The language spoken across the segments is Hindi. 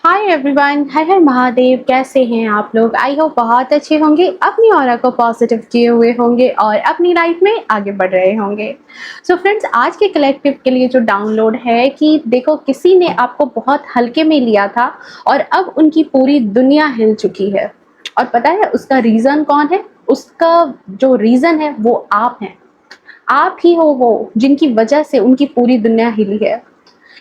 हाय एवरीवन, हर हर महादेव। कैसे हैं आप लोग? आई होप बहुत अच्छे होंगे, अपनी ऑरा को पॉजिटिव किए हुए होंगे और अपनी लाइफ में आगे बढ़ रहे होंगे। सो फ्रेंड्स, आज के कलेक्टिव के लिए जो डाउनलोड है कि देखो, किसी ने आपको बहुत हल्के में लिया था और अब उनकी पूरी दुनिया हिल चुकी है। और पता है उसका रीज़न कौन है? उसका जो रीज़न है वो आप हैं। आप ही हो वो जिनकी वजह से उनकी पूरी दुनिया हिली है।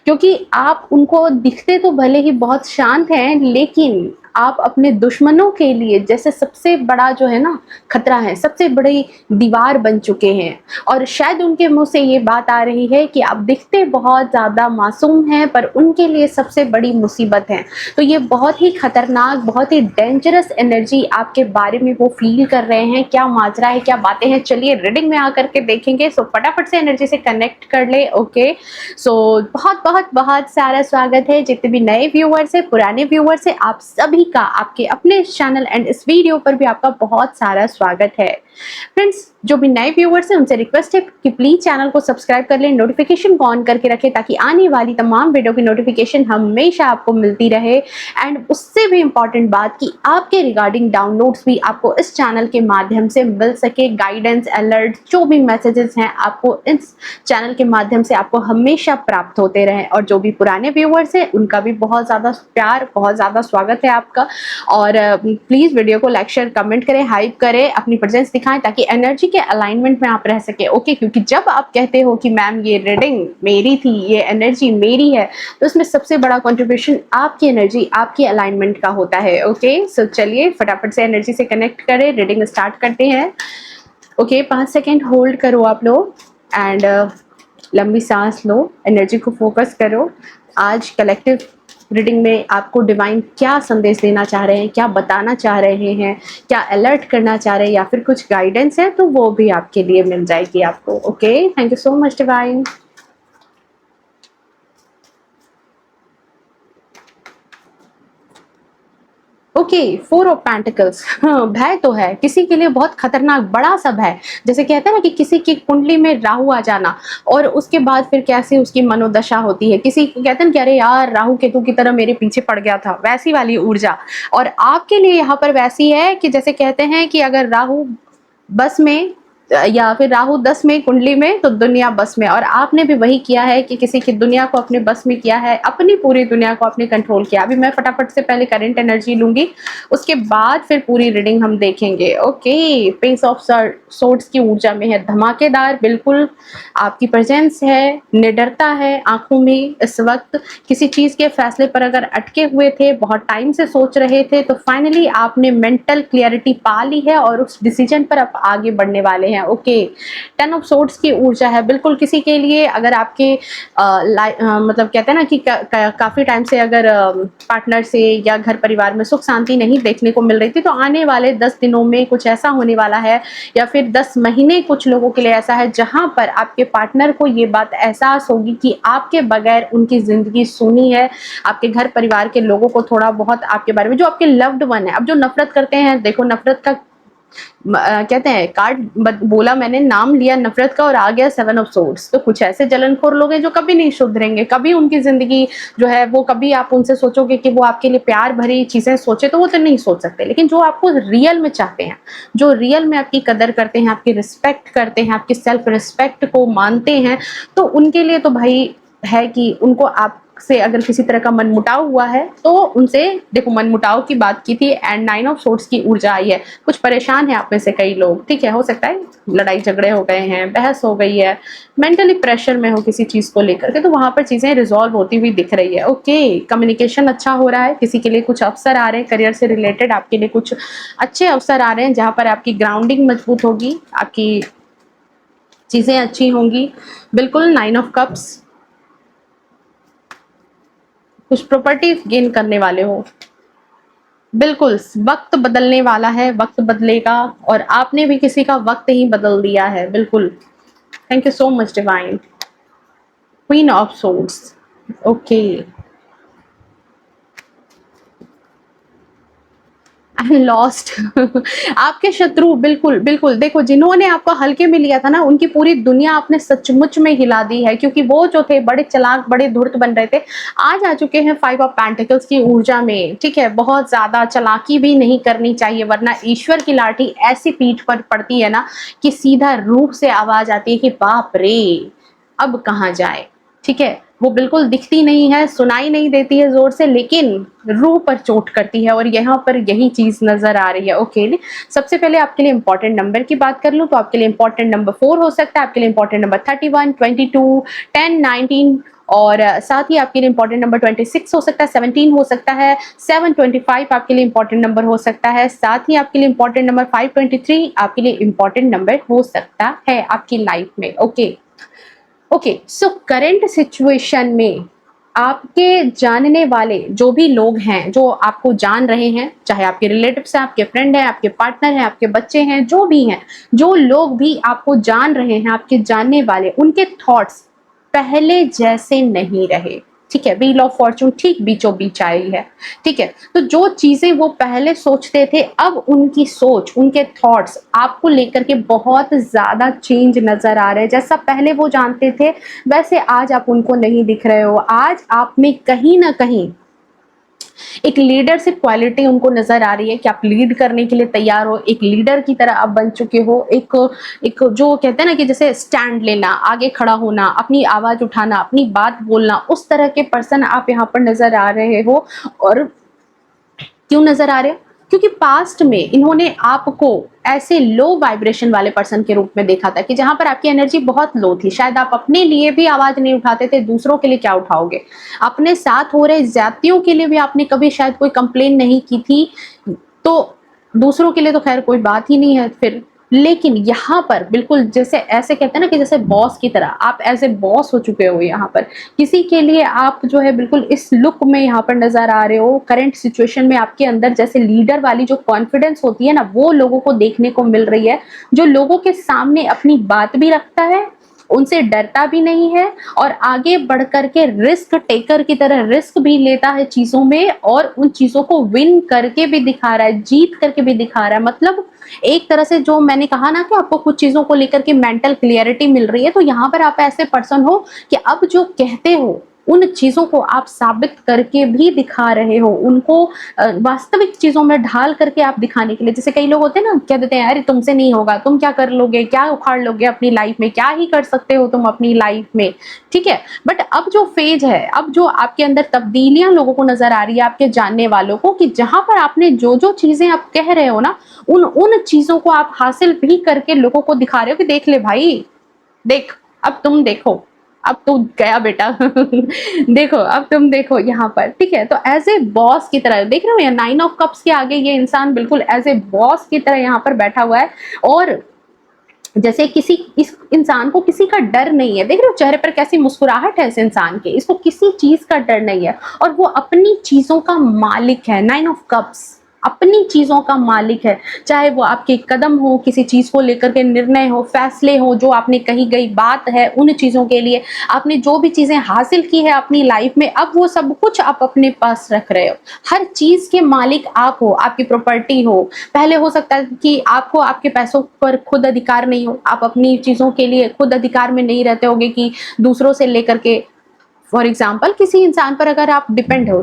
क्योंकि आप उनको दिखते तो भले ही बहुत शांत हैं, लेकिन आप अपने दुश्मनों के लिए जैसे सबसे बड़ा जो है ना खतरा है, सबसे बड़ी दीवार बन चुके हैं। और शायद उनके मुंह से ये बात आ रही है कि आप दिखते बहुत ज़्यादा मासूम हैं, पर उनके लिए सबसे बड़ी मुसीबत है। तो ये बहुत ही खतरनाक, बहुत ही डेंजरस एनर्जी आपके बारे में वो फील कर रहे हैं। क्या माजरा है, क्या बातें हैं, चलिए रीडिंग में आकर के देखेंगे। सो फटाफट से एनर्जी से कनेक्ट कर ले। ओके, सो बहुत बहुत बहुत सारा स्वागत है जितने भी नए व्यूअर्स है, पुराने व्यूअर्स है, आप सभी का आपके अपने चैनल एंड इस वीडियो पर भी आपका बहुत सारा स्वागत है। फ्रेंड्स, जो भी नए व्यूअर्स हैं उनसे रिक्वेस्ट है कि प्लीज चैनल को सब्सक्राइब कर लें, नोटिफिकेशन को ऑन करके रखें ताकि आने वाली तमाम वीडियो की नोटिफिकेशन हमेशा आपको मिलती रहे। एंड उससे भी इम्पॉर्टेंट बात कि आपके रिगार्डिंग डाउनलोड्स भी आपको इस चैनल के माध्यम से मिल सके। गाइडेंस, अलर्ट, जो भी मैसेजेस हैं आपको इस चैनल के माध्यम से आपको हमेशा प्राप्त होते रहें। और जो भी पुराने व्यूअर्स हैं उनका भी बहुत ज़्यादा प्यार, बहुत ज़्यादा स्वागत है आपका। और प्लीज़ वीडियो को लाइक, शेयर, कमेंट करें, हाइप करें, अपनी प्रेजेंस दिखाएं ताकि एनर्जी के अलाइनमेंट में आप रह सके। ओके, क्योंकि जब आप कहते हो कि मैम ये रीडिंग मेरी थी, ये एनर्जी मेरी है, तो इसमें सबसे बड़ा कंट्रीब्यूशन आपकी एनर्जी, आपकी अलाइनमेंट का होता है। ओके, सो चलिए फटाफट से एनर्जी से कनेक्ट करें, रीडिंग स्टार्ट करते हैं। ओके, 5 सेकेंड होल्ड करो आप लोग एंड लंबी सांस लो, एनर्जी को फोकस करो। आज कलेक्टिव रीडिंग में आपको डिवाइन क्या संदेश देना चाह रहे हैं, क्या बताना चाह रहे हैं, क्या अलर्ट करना चाह रहे हैं, या फिर कुछ गाइडेंस है तो वो भी आपके लिए मिल जाएगी आपको। Okay, thank you so much divine. Okay, 4 of pentacles. हाँ, भय तो है किसी के लिए, बहुत खतरनाक बड़ा सा भय। जैसे कहते हैं ना कि किसी की कुंडली में राहु आ जाना और उसके बाद फिर कैसे उसकी मनोदशा होती है। किसी को कहते हैं कि अरे यार, राहु केतु की तरह मेरे पीछे पड़ गया था, वैसी वाली ऊर्जा। और आपके लिए यहाँ पर वैसी है कि जैसे कहते हैं कि अगर राहु बस में या फिर राहु 10 में कुंडली में तो दुनिया बस में। और आपने भी वही किया है कि किसी की दुनिया को अपने बस में किया है, अपनी पूरी दुनिया को आपने कंट्रोल किया। अभी मैं फटाफट से पहले करंट एनर्जी लूंगी, उसके बाद फिर पूरी रीडिंग हम देखेंगे। ओके, पेस ऑफ सोर्ड्स की ऊर्जा में है, धमाकेदार, बिल्कुल आपकी प्रेजेंस है, निडरता है आंखों में इस वक्त। किसी चीज के फैसले पर अगर अटके हुए थे, बहुत टाइम से सोच रहे थे, तो फाइनली आपने मेंटल क्लियरिटी पा ली है और उस डिसीजन पर आप आगे बढ़ने वाले हैं। ओके, 10 ऑफ सोर्ड्स की ऊर्जा है, बिल्कुल किसी के लिए अगर आपके मतलब कहते हैं ना कि काफी टाइम से अगर पार्टनर से या घर परिवार में सुख शांति नहीं देखने को मिल रही थी, तो आने वाले 10 दिनों में कुछ ऐसा होने वाला है, या फिर 10 महीने कुछ लोगों के लिए ऐसा है जहां पर आपके पार्टनर को ये बात एहसास होगी कि आपके बगैर उनकी जिंदगी सूनी है। आपके घर परिवार के लोगों को थोड़ा बहुत आपके बारे में, जो आपके लव्ड वन है, अब जो नफरत करते हैं, देखो नफरत का कहते हैं कार्ड बोला मैंने, नाम लिया नफरत का और आ गया 7 ऑफ सोर्ड्स। तो कुछ ऐसे जलनखोर लोग हैं जो कभी नहीं सुधरेंगे, कभी उनकी जिंदगी जो है वो, कभी आप उनसे सोचोगे कि वो आपके लिए प्यार भरी चीजें सोचे तो वो तो नहीं सोच सकते। लेकिन जो आपको रियल में चाहते हैं, जो रियल में आपकी कदर करते हैं, आपकी रिस्पेक्ट करते हैं, आपकी सेल्फ रिस्पेक्ट को मानते हैं, तो उनके लिए तो भाई है कि उनको आप से अगर किसी तरह का मनमुटाव हुआ है तो उनसे, देखो मनमुटाव की बात की थी एंड 9 ऑफ सोर्ड्स की ऊर्जा आई है। कुछ परेशान है आप में से कई लोग, ठीक है, हो सकता है लड़ाई झगड़े हो गए हैं, बहस हो गई है, मेंटली प्रेशर में हो किसी चीज को लेकर के, तो वहां पर चीजें रिजॉल्व होती हुई दिख रही है। ओके, कम्युनिकेशन अच्छा हो रहा है, किसी के लिए कुछ अवसर आ रहे हैं, करियर से रिलेटेड आपके लिए कुछ अच्छे अवसर आ रहे हैं जहां पर आपकी ग्राउंडिंग मजबूत होगी, आपकी चीजें अच्छी होंगी। बिल्कुल 9 ऑफ कप्स, कुछ प्रॉपर्टी गेन करने वाले हो। बिल्कुल वक्त बदलने वाला है, वक्त बदलेगा और आपने भी किसी का वक्त ही बदल दिया है। बिल्कुल, thank you so much divine. Queen of swords. Okay, lost. आपके शत्रु बिल्कुल, बिल्कुल देखो जिन्होंने आपको हल्के में लिया था ना, उनकी पूरी दुनिया आपने सचमुच में हिला दी है, क्योंकि वो जो थे बड़े चालाक, बड़े धूर्त बन रहे थे, आज आ चुके हैं 5 ऑफ पेंटिकल्स की ऊर्जा में, ठीक है? बहुत ज़्यादा चालाकी भी नहीं करनी चाहिए, वरना ईश्वर की लाठी ऐसी पीठ पर पड़ती है ना कि सीधा रूह से आवाज़ आती है कि बाप रे! अब कहाँ जाए, ठीक है? वो बिल्कुल दिखती नहीं है, सुनाई नहीं देती है ज़ोर से, लेकिन रूह पर चोट करती है, और यहाँ पर यही चीज़ नज़र आ रही है। ओके, सबसे पहले आपके लिए इंपॉर्टेंट नंबर की बात कर लूँ तो आपके लिए इंपॉर्टेंट नंबर 4 हो सकता है, आपके लिए इंपॉर्टेंट नंबर 31, 22, 10, 19, और साथ ही आपके लिए इंपॉर्टेंट नंबर 26 हो सकता है, 17 हो सकता है, 725 आपके लिए इंपॉर्टेंट नंबर हो सकता है, साथ ही आपके लिए इंपॉर्टेंट नंबर 523 आपके लिए इंपॉर्टेंट नंबर हो सकता है आपकी लाइफ में। Okay, okay, so current situation में आपके जानने वाले जो भी लोग हैं, जो आपको जान रहे हैं, चाहे आपके रिलेटिव्स हैं, आपके फ्रेंड हैं, आपके पार्टनर हैं, आपके बच्चे हैं, जो भी हैं, जो लोग भी आपको जान रहे हैं, आपके जानने वाले, उनके थॉट्स पहले जैसे नहीं रहे, ठीक है? व्हील ऑफ फॉर्चून ठीक बीचों बीच आई है, ठीक है? तो जो चीजें वो पहले सोचते थे, अब उनकी सोच, उनके थॉट्स आपको लेकर के बहुत ज्यादा चेंज नजर आ रहे हैं। जैसा पहले वो जानते थे, वैसे आज आप उनको नहीं दिख रहे हो। आज आप में कहीं ना कहीं एक लीडरशिप क्वालिटी उनको नजर आ रही है कि आप लीड करने के लिए तैयार हो, एक लीडर की तरह आप बन चुके हो। एक एक जो कहते हैं ना कि जैसे स्टैंड लेना, आगे खड़ा होना, अपनी आवाज उठाना, अपनी बात बोलना, उस तरह के पर्सन आप यहाँ पर नजर आ रहे हो। और क्यों नजर आ रहे हो? क्योंकि पास्ट में इन्होंने आपको ऐसे लो वाइब्रेशन वाले पर्सन के रूप में देखा था कि जहां पर आपकी एनर्जी बहुत लो थी, शायद आप अपने लिए भी आवाज नहीं उठाते थे, दूसरों के लिए क्या उठाओगे? अपने साथ हो रहे ज्यादतियों के लिए भी आपने कभी शायद कोई कंप्लेन नहीं की थी, तो दूसरों के लिए तो खैर कोई बात ही नहीं है फिर। लेकिन यहाँ पर बिल्कुल जैसे ऐसे कहते हैं ना कि जैसे बॉस की तरह आप एज ए बॉस हो चुके हो। यहाँ पर किसी के लिए आप जो है बिल्कुल इस लुक में यहाँ पर नजर आ रहे हो। करंट सिचुएशन में आपके अंदर जैसे लीडर वाली जो कॉन्फिडेंस होती है ना, वो लोगों को देखने को मिल रही है, जो लोगों के सामने अपनी बात भी रखता है, उनसे डरता भी नहीं है, और आगे बढ़ करके रिस्क टेकर की तरह रिस्क भी लेता है चीजों में, और उन चीजों को विन करके भी दिखा रहा है, जीत करके भी दिखा रहा है। मतलब एक तरह से जो मैंने कहा ना कि आपको कुछ चीजों को लेकर के मेंटल क्लियरिटी मिल रही है, तो यहाँ पर आप ऐसे पर्सन हो कि अब जो कहते हो उन चीजों को आप साबित करके भी दिखा रहे हो, उनको वास्तविक चीजों में ढाल करके आप दिखाने के लिए। जैसे कई लोग होते हैं ना, कह देते हैं अरे तुमसे नहीं होगा, तुम क्या कर लोगे, क्या उखाड़ लोगे अपनी लाइफ में, क्या ही कर सकते हो तुम अपनी लाइफ में, ठीक है? बट अब जो फेज है, अब जो आपके अंदर तब्दीलियां लोगों को नजर आ रही है, आपके जानने वालों को, कि जहां पर आपने जो जो चीजें आप कह रहे हो ना, उन उन चीजों को आप हासिल भी करके लोगों को दिखा रहे हो कि देख ले भाई, देख अब तुम देखो, अब तो गया बेटा। देखो अब तुम देखो यहाँ पर, ठीक है? तो एज ए बॉस की तरह देख रहे हो, या 9 ऑफ कप्स के आगे ये इंसान बिल्कुल एज ए बॉस की तरह यहाँ पर बैठा हुआ है, और जैसे किसी इस इंसान को किसी का डर नहीं है। देख रहे हो चेहरे पर कैसी मुस्कुराहट है इस इंसान के, इसको किसी चीज का डर नहीं है, और वो अपनी चीजों का मालिक है। 9 ऑफ कप्स अपनी चीजों का मालिक है, चाहे वो आपके कदम हो, किसी चीज को लेकर के निर्णय हो, फैसले हो, जो आपने कही गई बात है, उन चीजों के लिए आपने जो भी चीजें हासिल की है अपनी लाइफ में, अब वो सब कुछ आप अपने पास रख रहे हो। हर चीज के मालिक आप हो, आपकी प्रॉपर्टी हो। पहले हो सकता है कि आपको आपके पैसों पर खुद अधिकार नहीं हो, आप अपनी चीजों के लिए खुद अधिकार में नहीं रहते होगे, कि दूसरों से लेकर के, फॉर एग्जाम्पल किसी इंसान पर अगर आप डिपेंड हो,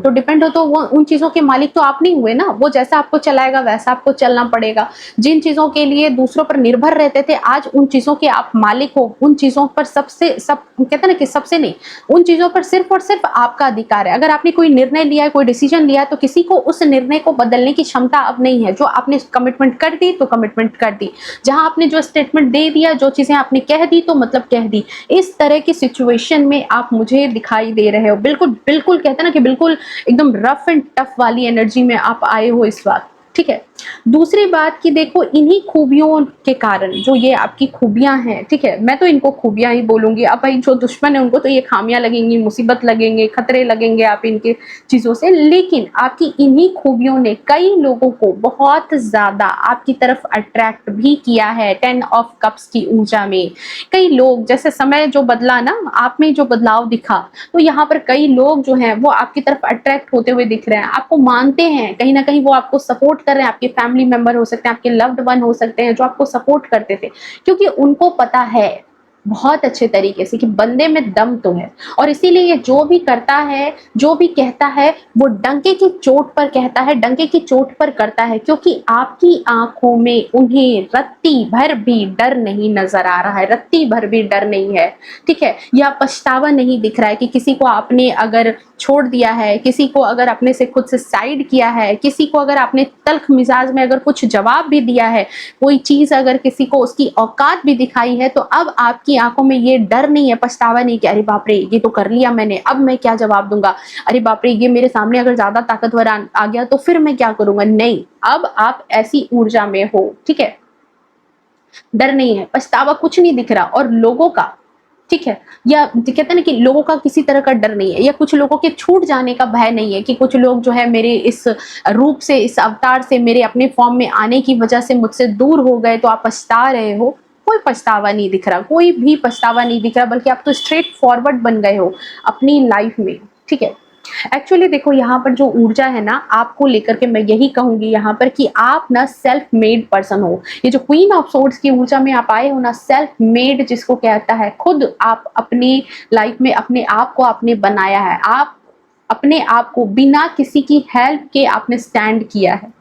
तो वो उन चीजों के मालिक तो आप नहीं हुए ना, वो जैसा आपको चलाएगा वैसा आपको चलना पड़ेगा। जिन चीजों के लिए दूसरों पर निर्भर रहते थे, आज उन चीजों के आप मालिक हो। उन चीजों पर सब कहते हैं ना कि सबसे नहीं, उन चीजों पर सिर्फ और सिर्फ आपका अधिकार है। अगर आपने कोई निर्णय लिया है, कोई डिसीजन लिया है, तो किसी को उस निर्णय को बदलने की क्षमता अब नहीं है। जो आपने कमिटमेंट कर दी तो कमिटमेंट कर दी, जहां आपने जो स्टेटमेंट दे दिया, जो चीजें आपने कह दी तो मतलब कह दी। इस तरह की सिचुएशन में आप मुझे दिखाई दे रहे हो, बिल्कुल बिल्कुल कहते हैं ना कि बिल्कुल एकदम रफ एंड टफ वाली एनर्जी में आप आए हो इस वक्त, ठीक है? दूसरी बात कि देखो, इन्हीं खूबियों के कारण जो ये आपकी खूबियां हैं, ठीक है, मैं तो इनको खूबियां ही बोलूंगी। अब भाई जो दुश्मन है उनको तो ये खामियां लगेंगी, मुसीबत लगेंगे, खतरे लगेंगे आप इनके चीजों से, लेकिन आपकी इन्हीं खूबियों ने कई लोगों को बहुत ज्यादा आपकी तरफ अट्रैक्ट भी किया है। 10 ऑफ कप्स की ऊर्जा में कई लोग, जैसे समय जो बदला ना, आप में जो बदलाव दिखा, तो यहाँ पर कई लोग जो हैं वो आपकी तरफ अट्रैक्ट होते हुए दिख रहे हैं, आपको मानते हैं, कहीं ना कहीं वो आपको सपोर्ट कर रहे हैं, आपके फैमिली मेंबर हो सकते हैं, आपके लव्ड वन हो सकते हैं जो आपको सपोर्ट करते थे, क्योंकि उनको पता है बहुत अच्छे तरीके से कि बंदे में दम तो है। और इसीलिए ये जो भी करता है, जो भी कहता है, वो डंके की चोट पर कहता है, डंके की चोट पर करता है, क्योंकि आपकी आंखों में उन्हें रत्ती भर भी डर नहीं नजर आ रहा है, रत्ती भर भी डर नहीं है, ठीक है। या पछतावा नहीं दिख रहा है कि किसी को आपने अगर छोड़ दिया है, किसी को अगर अपने से खुद से साइड किया है, किसी को अगर आपने तल्ख मिजाज में अगर कुछ जवाब भी दिया है, कोई चीज अगर किसी को उसकी औकात भी दिखाई है, तो अब आपकी आंखों में ये डर नहीं है, पछतावा नहीं कि अरे बाप रे ये तो कर लिया मैंने, अब मैं क्या जवाब दूंगा, अरे बाप रे ये मेरे सामने अगर ज्यादा ताकतवर आ गया तो फिर मैं क्या करूंगा। नहीं, अब आप ऐसी ऊर्जा में हो, ठीक है। डर नहीं है, पछतावा कुछ नहीं दिख रहा, और लोगों का, ठीक है, या कहते हैं ना कि लोगों का किसी तरह का डर नहीं है, या कुछ लोगों के छूट जाने का भय नहीं है कि कुछ लोग जो है मेरे इस रूप से, इस अवतार से, मेरे अपने फॉर्म में आने की वजह से मुझसे दूर हो गए तो आप पछता रहे हो। कोई पछतावा नहीं दिख रहा, कोई भी पछतावा नहीं दिख रहा, बल्कि आप तो स्ट्रेट फॉरवर्ड बन गए हो अपनी लाइफ में, ठीक है। एक्चुअली देखो यहाँ पर जो ऊर्जा है ना, आपको लेकर के मैं यही कहूंगी यहाँ पर कि आप ना सेल्फ मेड पर्सन हो। ये जो क्वीन ऑफ सोर्ड्स की ऊर्जा में आप आए हो ना, सेल्फ मेड जिसको कहता है, खुद आप अपनी लाइफ में अपने आप को आपने बनाया है, आप अपने आप को बिना किसी की हेल्प के आपने स्टैंड किया है,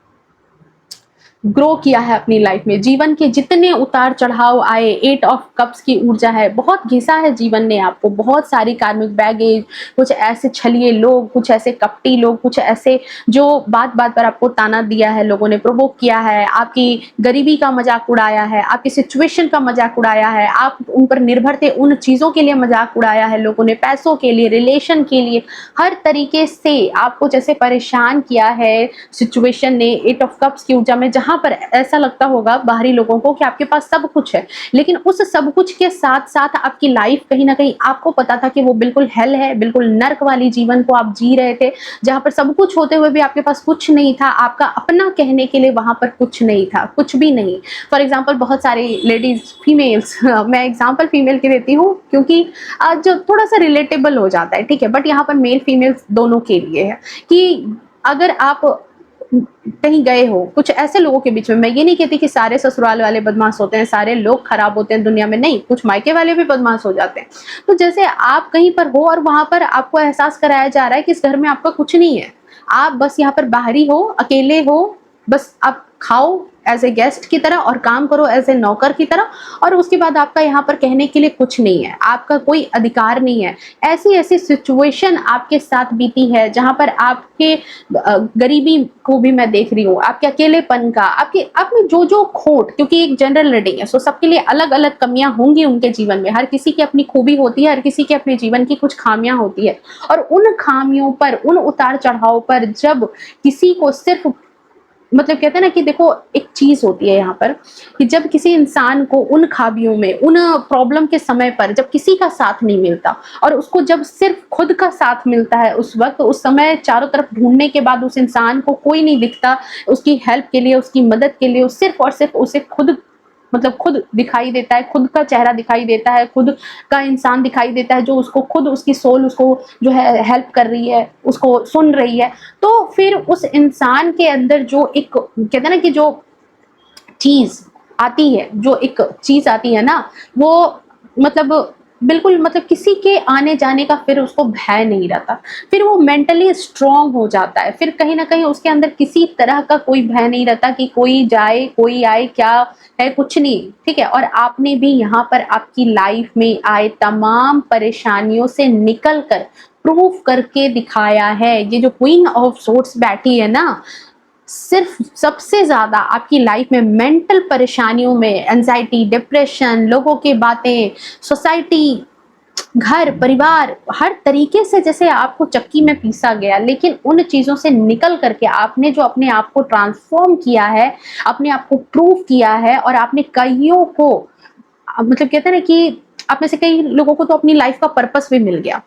ग्रो किया है अपनी लाइफ में। जीवन के जितने उतार चढ़ाव आए, 8 ऑफ कप्स की ऊर्जा है, बहुत घिसा है जीवन ने आपको, बहुत सारी कार्मिक बैगेज, कुछ ऐसे छलिए लोग, कुछ ऐसे कपटी लोग, कुछ ऐसे जो बात बात पर आपको ताना दिया है, लोगों ने प्रोवोक किया है, आपकी गरीबी का मजाक उड़ाया है, आपकी सिचुएशन का मजाक उड़ाया है, आप उन पर निर्भर थे उन चीजों के लिए मजाक उड़ाया है लोगों ने, पैसों के लिए, रिलेशन के लिए, हर तरीके से आपको जैसे परेशान किया है सिचुएशन ने 8 ऑफ कप्स की ऊर्जा में, जहां पर ऐसा लगता होगा बाहरी लोगों को कि आपके पास सब कुछ है, लेकिन उस सब कुछ के साथ साथ आपकी लाइफ कहीं ना कहीं आपको पता था कि वो बिल्कुल हेल है, बिल्कुल नर्क वाली जीवन को आप जी रहे थे, जहां पर सब कुछ होते हुए भी आपके पास कुछ नहीं था, आपका अपना कहने के लिए वहां पर कुछ नहीं था, कुछ भी नहीं। फॉर एग्जाम्पल बहुत सारी लेडीज, फीमेल्स, मैं एग्जाम्पल फीमेल की देती हूँ क्योंकि आज थोड़ा सा रिलेटेबल हो जाता है, ठीक है, बट यहाँ पर मेल फीमेल्स दोनों के लिए है कि अगर आप कहीं गए हो कुछ ऐसे लोगों के बीच में, मैं ये नहीं कहती कि सारे ससुराल वाले बदमाश होते हैं, सारे लोग खराब होते हैं दुनिया में, नहीं, कुछ मायके वाले भी बदमाश हो जाते हैं। तो जैसे आप कहीं पर हो और वहां पर आपको एहसास कराया जा रहा है कि इस घर में आपका कुछ नहीं है, आप बस यहाँ पर बाहरी हो, अकेले हो, बस आप खाओ एज ए गेस्ट की तरह और काम करो एज ए नौकर की तरह, और उसके बाद आपका यहाँ पर कहने के लिए कुछ नहीं है, आपका कोई अधिकार नहीं है। ऐसी ऐसी सिचुएशन आपके साथ बीती है जहां पर आपके गरीबी को भी मैं देख रही हूँ, आपके अकेलेपन का, आपके आप में जो जो खोट, क्योंकि एक जनरल रीडिंग है, सो सबके लिए अलग अलग कमियां होंगी उनके जीवन में, हर किसी की अपनी खूबी होती है, हर किसी के अपने जीवन की कुछ खामियां होती है, और उन खामियों पर, उन उतार चढ़ाव पर जब किसी को सिर्फ मतलब कहते हैं ना कि देखो एक चीज होती है यहाँ पर कि जब किसी इंसान को उन खाबियों में, उन प्रॉब्लम के समय पर जब किसी का साथ नहीं मिलता, और उसको जब सिर्फ खुद का साथ मिलता है उस वक्त, उस समय चारों तरफ ढूंढने के बाद उस इंसान को कोई नहीं दिखता उसकी हेल्प के लिए, उसकी मदद के लिए, सिर्फ और सिर्फ उसे खुद मतलब खुद दिखाई देता है, खुद का चेहरा दिखाई देता है, खुद का इंसान दिखाई देता है जो उसको खुद, उसकी सोल उसको जो है हेल्प कर रही है, उसको सुन रही है। तो फिर उस इंसान के अंदर जो एक कहते हैं ना कि जो चीज आती है, जो एक चीज आती है ना, वो मतलब बिल्कुल मतलब किसी के आने जाने का फिर उसको भय नहीं रहता, फिर वो मेंटली स्ट्रांग हो जाता है, फिर कहीं ना कहीं उसके अंदर किसी तरह का कोई भय नहीं रहता कि कोई जाए कोई आए, क्या है, कुछ नहीं, ठीक है। और आपने भी यहाँ पर आपकी लाइफ में आए तमाम परेशानियों से निकल कर प्रूफ करके दिखाया है। ये जो क्वीन ऑफ सोर्ड्स बैठी है ना, सिर्फ सबसे ज्यादा आपकी लाइफ में मेंटल परेशानियों में, एंजाइटी, डिप्रेशन, लोगों की बातें, सोसाइटी, घर परिवार, हर तरीके से जैसे आपको चक्की में पीसा गया, लेकिन उन चीजों से निकल करके आपने जो अपने आप को ट्रांसफॉर्म किया है, अपने आप को प्रूव किया है, और आपने कईयों को मतलब कहते हैं ना कि आप में से कई लोगों को तो अपनी लाइफ का पर्पस भी मिल गया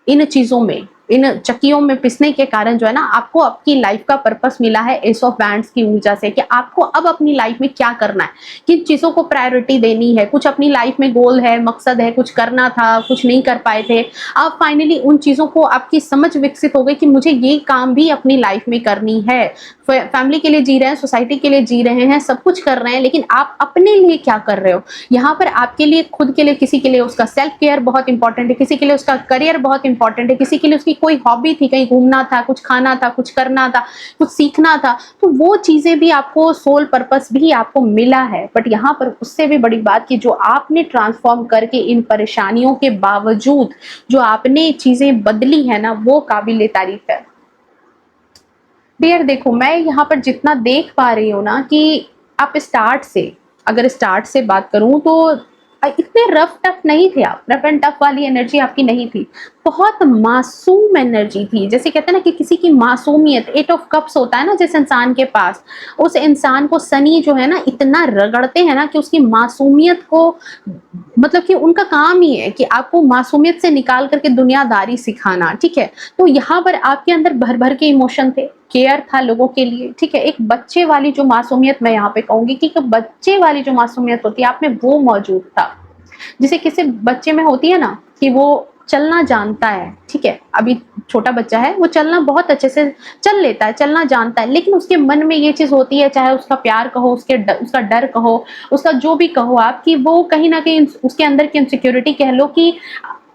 इन चीजों में, इन चक्कियों में पिसने के कारण जो है ना, आपको आपकी लाइफ का पर्पस मिला है एस ऑफ वैंड्स की ऊर्जा से, कि आपको अब अपनी लाइफ में क्या करना है, किन चीजों को प्रायोरिटी देनी है, कुछ अपनी लाइफ में गोल है, मकसद है, कुछ करना था, कुछ नहीं कर पाए थे, अब फाइनली उन चीजों को आपकी समझ विकसित हो गई कि मुझे ये काम भी अपनी लाइफ में करनी है। फैमिली के लिए जी रहे हैं, सोसाइटी के लिए जी रहे हैं, सब कुछ कर रहे हैं, लेकिन आप अपने लिए क्या कर रहे हो? यहाँ पर आपके लिए, खुद के लिए, किसी के लिए उसका सेल्फ केयर बहुत इंपॉर्टेंट है, किसी के लिए उसका करियर बहुत इंपॉर्टेंट है, किसी के लिए उसकी कोई हॉबी थी, कहीं घूमना था, कुछ खाना था, कुछ करना था, कुछ सीखना था, तो वो चीजें भी आपको, सोल पर्पस भी आपको मिला है। बट यहाँ पर उससे भी बड़ी बात कि जो आपने ट्रांसफॉर्म करके इन परेशानियों के बावजूद जो आपने चीजें बदली है ना, वो काबिल तारीफ है। डियर देखो, मैं यहाँ पर जितना देख पा रही हूँ ना कि आप स्टार्ट से, अगर स्टार्ट से बात करूँ तो इतने रफ टफ नहीं थे आप, रफ एंड टफ वाली एनर्जी आपकी नहीं थी, बहुत मासूम एनर्जी थी। जैसे कहते हैं ना कि किसी की मासूमियत, 8 ऑफ कप्स होता है ना जिस इंसान के पास, उस इंसान को शनि जो है ना इतना रगड़ते हैं ना कि उसकी मासूमियत को, मतलब कि उनका काम ही है कि आपको मासूमियत से निकाल करके दुनियादारी सिखाना, ठीक है। तो यहाँ पर आपके अंदर भर भर के इमोशन थे, केयर था लोगों के लिए, ठीक है। एक बच्चे वाली जो मासूमियत, मैं यहाँ पे कहूंगी कि बच्चे वाली जो मासूमियत होती है आप में, वो मौजूद था। जिसे किसी बच्चे में होती है ना कि वो चलना जानता है, ठीक है, अभी छोटा बच्चा है, वो चलना बहुत अच्छे से चल लेता है, चलना जानता है, लेकिन उसके मन में ये चीज होती है, चाहे उसका प्यार कहो, उसका डर कहो, उसका जो भी कहो आप, कि वो कहीं ना कहीं उसके अंदर की इनसिक्योरिटी कह लो, कि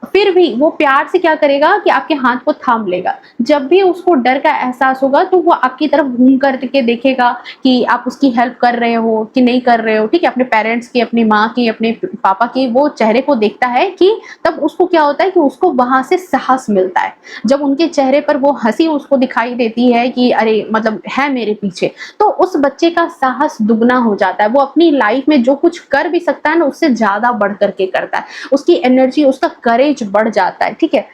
फिर भी वो प्यार से क्या करेगा कि आपके हाथ को थाम लेगा। जब भी उसको डर का एहसास होगा तो वो आपकी तरफ घूम करके देखेगा कि आप उसकी हेल्प कर रहे हो कि नहीं कर रहे हो, ठीक है। अपने पेरेंट्स की, अपनी माँ की, अपने पापा की, वो चेहरे को देखता है कि तब उसको क्या होता है कि उसको वहां से साहस मिलता है। जब उनके चेहरे पर वो हंसी उसको दिखाई देती है कि अरे मतलब है मेरे पीछे, तो उस बच्चे का साहस दुगना हो जाता है। वो अपनी लाइफ में जो कुछ कर भी सकता है ना, उससे ज्यादा बढ़ करके करता है। उसकी एनर्जी, उसका करेज बढ़ जाता है, ठीक है।